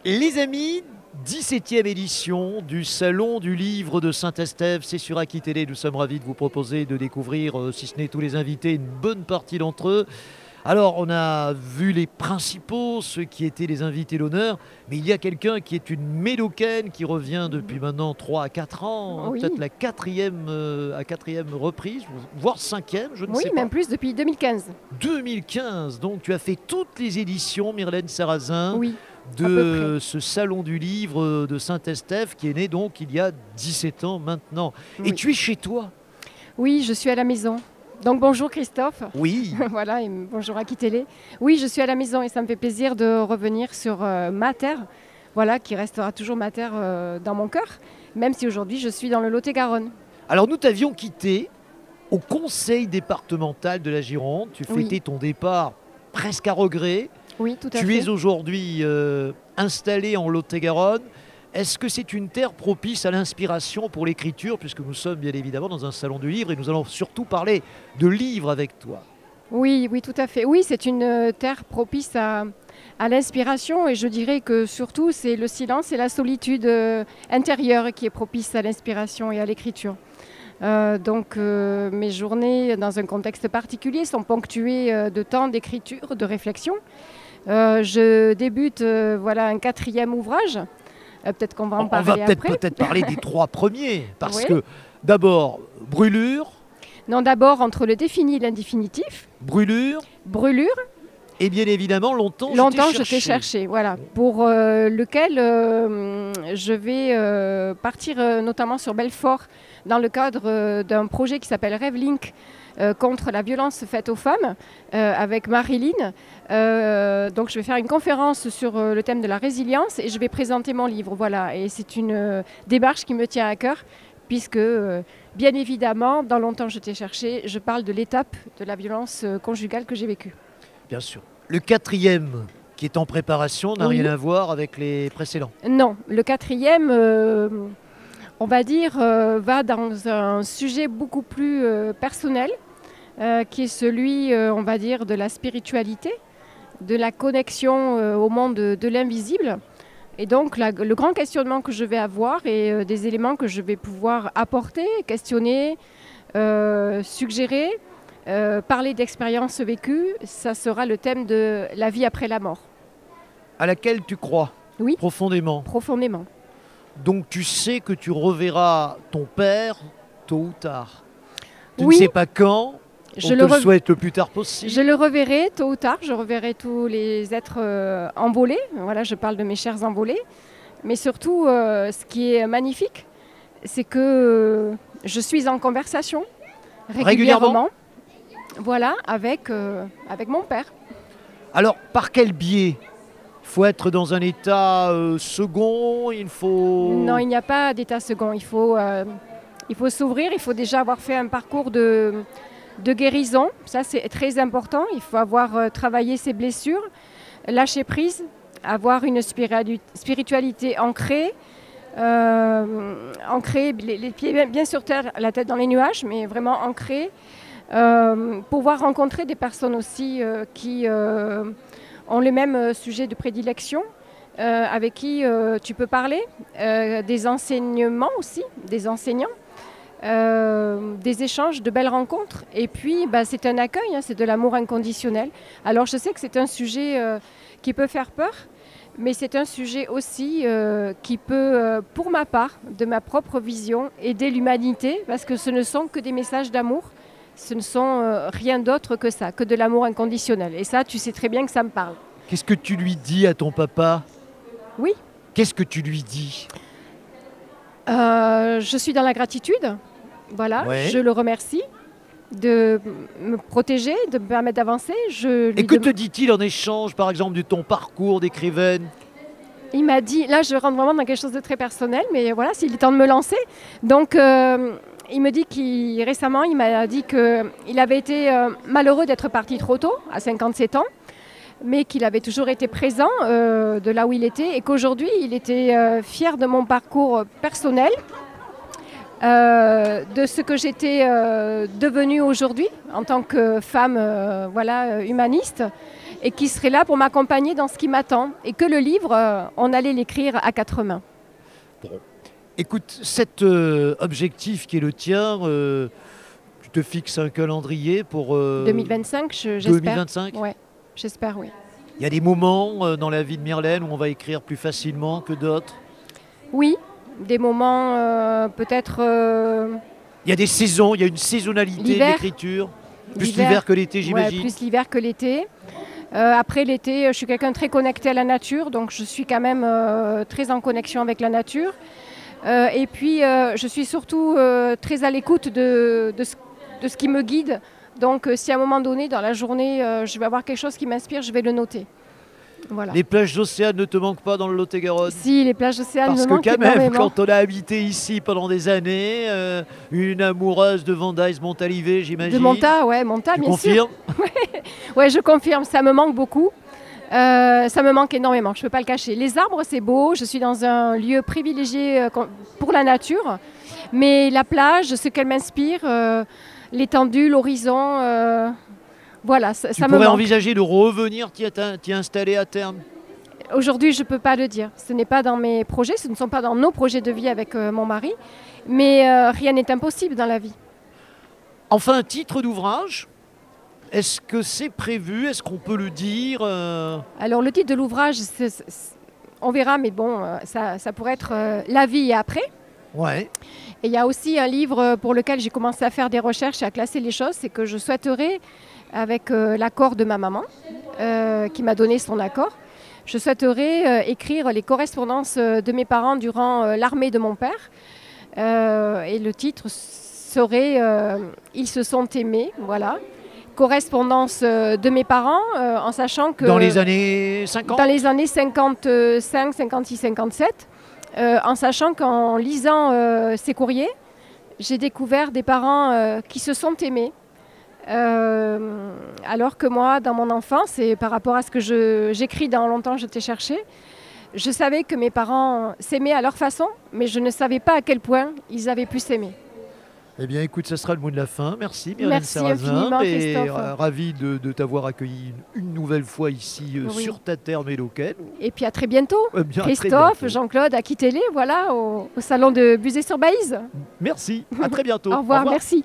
Les amis, 17e édition du Salon du Livre de Saint-Estève, c'est sur Aki Télé. Nous sommes ravis de vous proposer de découvrir, si ce n'est tous les invités, une bonne partie d'entre eux. Alors, on a vu les principaux, ceux qui étaient les invités d'honneur, mais il y a quelqu'un qui est une Médocaine qui revient depuis maintenant 3 à 4 ans, Oui. peut-être la quatrième reprise, voire cinquième, je ne Oui, sais pas. même plus depuis 2015. 2015, donc tu as fait toutes les éditions, Myrlène Sarrazin, Oui, à peu de ce Salon du Livre de Saint-Estève qui est né donc il y a 17 ans maintenant. Et Oui. tu es chez toi? Oui, je suis à la maison. Donc bonjour Christophe. Oui. Voilà, et bonjour Aki Télé. Oui, je suis à la maison et ça me fait plaisir de revenir sur ma terre, voilà, qui restera toujours ma terre dans mon cœur, même si aujourd'hui je suis dans le Lot-et-Garonne. Alors nous t'avions quitté au conseil départemental de la Gironde. Tu Oui. fêtais ton départ presque à regret. Oui, tout à Tu fait. es aujourd'hui installé en Lot-et-Garonne. Est-ce que c'est une terre propice à l'inspiration pour l'écriture, puisque nous sommes bien évidemment dans un salon du livre et nous allons surtout parler de livres avec toi? Oui, oui, tout à fait. Oui, c'est une terre propice à l'inspiration et je dirais que surtout c'est le silence et la solitude intérieure qui est propice à l'inspiration et à l'écriture. Donc mes journées dans un contexte particulier sont ponctuées de temps d'écriture, de réflexion. Je débute voilà, un 4e ouvrage. Peut-être qu'on va en On parler va après. peut-être parler des 3 premiers, parce Oui. que d'abord, brûlure, Non, d'abord entre le défini et l'indéfinitif. brûlure, Brûlure, et bien évidemment, longtemps, longtemps je je t'ai cherché. Voilà. Pour lequel je vais partir notamment sur Belfort dans le cadre d'un projet qui s'appelle Rêvelink contre la violence faite aux femmes avec Marilyn. Donc je vais faire une conférence sur le thème de la résilience et je vais présenter mon livre. Voilà. Et c'est une démarche qui me tient à cœur puisque bien évidemment, dans Longtemps je t'ai cherché, je parle de l'étape de la violence conjugale que j'ai vécue. Bien sûr. Le 4e, qui est en préparation, n'a Oui. rien à voir avec les précédents. Non, le 4e, on va dire, va dans un sujet beaucoup plus personnel, qui est celui, on va dire, de la spiritualité, de la connexion au monde de l'invisible. Et donc, le grand questionnement que je vais avoir et des éléments que je vais pouvoir apporter, questionner, suggérer, parler d'expériences vécues, ça sera le thème de la vie après la mort. À laquelle tu crois Oui, profondément. profondément. Donc tu sais que tu reverras ton père tôt ou tard. Tu Oui. ne sais pas quand. Je On te le le rev- souhaite le plus tard possible. Je le reverrai tôt ou tard, je reverrai tous les êtres envolés. Voilà, je parle de mes chers envolés. Mais surtout, ce qui est magnifique, c'est que je suis en conversation régulièrement. Voilà, avec mon père. Alors par quel biais? Il faut être dans un état second, il faut... Non, il n'y a pas d'état second. Il faut s'ouvrir, il faut déjà avoir fait un parcours de guérison. Ça, c'est très important. Il faut avoir travaillé ses blessures, lâcher prise, avoir une spiritualité ancrée, les pieds bien sur terre, la tête dans les nuages, mais vraiment ancrée. Pouvoir rencontrer des personnes aussi qui ont le même sujet de prédilection, avec qui tu peux parler, des enseignements aussi, des enseignants, des échanges, de belles rencontres. Et puis, c'est un accueil, hein, c'est de l'amour inconditionnel. Alors, je sais que c'est un sujet qui peut faire peur, mais c'est un sujet aussi qui peut, pour ma part, de ma propre vision, aider l'humanité, parce que ce ne sont que des messages d'amour. Ce ne sont rien d'autre que ça, que de l'amour inconditionnel. Et ça, tu sais très bien que ça me parle. Qu'est-ce que tu lui dis à ton papa? Oui, Qu'est-ce que tu lui dis? je suis dans la gratitude. Voilà, Ouais. je le remercie de me protéger, de me permettre d'avancer. Et que te dit-il en échange, par exemple, de ton parcours d'écrivaine? Il m'a dit, là je rentre vraiment dans quelque chose de très personnel, mais voilà, s'il est temps de me lancer. Donc il me dit récemment, il m'a dit qu'il avait été malheureux d'être parti trop tôt, à 57 ans, mais qu'il avait toujours été présent de là où il était et qu'aujourd'hui il était fier de mon parcours personnel, de ce que j'étais devenue aujourd'hui en tant que femme humaniste. et qui serait là pour m'accompagner dans ce qui m'attend. Et que le livre, on allait l'écrire à 4 mains. Bon. Écoute, cet objectif qui est le tien, tu te fixes un calendrier pour 2025, j'espère. 2025 ? Ouais, j'espère, oui. Il y a des moments dans la vie de Myrlène où on va écrire plus facilement que d'autres ? Oui, des moments peut-être... Il y a des saisons, il y a une saisonnalité d'écriture. Plus l'hiver que l'été, j'imagine. Ouais, plus l'hiver que l'été. Après l'été, je suis quelqu'un de très connecté à la nature, donc je suis quand même très en connexion avec la nature. Et puis, je suis surtout très à l'écoute de ce qui me guide. Donc, si à un moment donné, dans la journée, je vais avoir quelque chose qui m'inspire, je vais le noter. Voilà. Les plages d'océan ne te manquent pas dans le Lot-et-Garonne ? Si, les plages d'océan me manquent Parce que quand même, énormément. quand on a habité ici pendant des années, une amoureuse de Vendaise Montalivet, j'imagine. De Monta, ouais, Monta, bien sûr. Tu confirmes ? Ouais, je confirme, ça me manque beaucoup. Ça me manque énormément, je ne peux pas le cacher. Les arbres, c'est beau, je suis dans un lieu privilégié pour la nature, mais la plage, ce qu'elle m'inspire, l'étendue, l'horizon, voilà, ça me manque. Tu pourrais envisager de revenir t'y installer à terme ? Aujourd'hui, je ne peux pas le dire. Ce n'est pas dans mes projets, ce ne sont pas dans nos projets de vie avec mon mari, mais rien n'est impossible dans la vie. Enfin, un titre d'ouvrage ? Est-ce que c'est prévu ? Est-ce qu'on peut le dire ? Alors, le titre de l'ouvrage, on verra, mais bon, ça pourrait être La vie et après. Ouais. Et il y a aussi un livre pour lequel j'ai commencé à faire des recherches et à classer les choses, c'est que je souhaiterais, avec l'accord de ma maman, qui m'a donné son accord, je souhaiterais écrire les correspondances de mes parents durant l'armée de mon père. Et le titre serait Ils se sont aimés, voilà. Correspondance de mes parents, en sachant que... Dans les années 50 ? Dans les années 55, 56, 57, en sachant qu'en lisant ces courriers, j'ai découvert des parents qui se sont aimés. Alors que moi, dans mon enfance, et par rapport à ce que j'écris dans Longtemps je t'ai cherché, je savais que mes parents s'aimaient à leur façon, mais je ne savais pas à quel point ils avaient pu s'aimer. Eh bien, écoute, ça sera le mot de la fin. Merci, Myrlène Sarrazin. Infiniment, et Christophe. ravi de t'avoir accueilli une nouvelle fois ici sur ta terre mélocaine. Et puis à très bientôt. Bien, Christophe, Jean-Claude, à Quittelé, voilà, au salon de Buzet-sur-Baïse. Merci, à très bientôt. Au revoir, merci.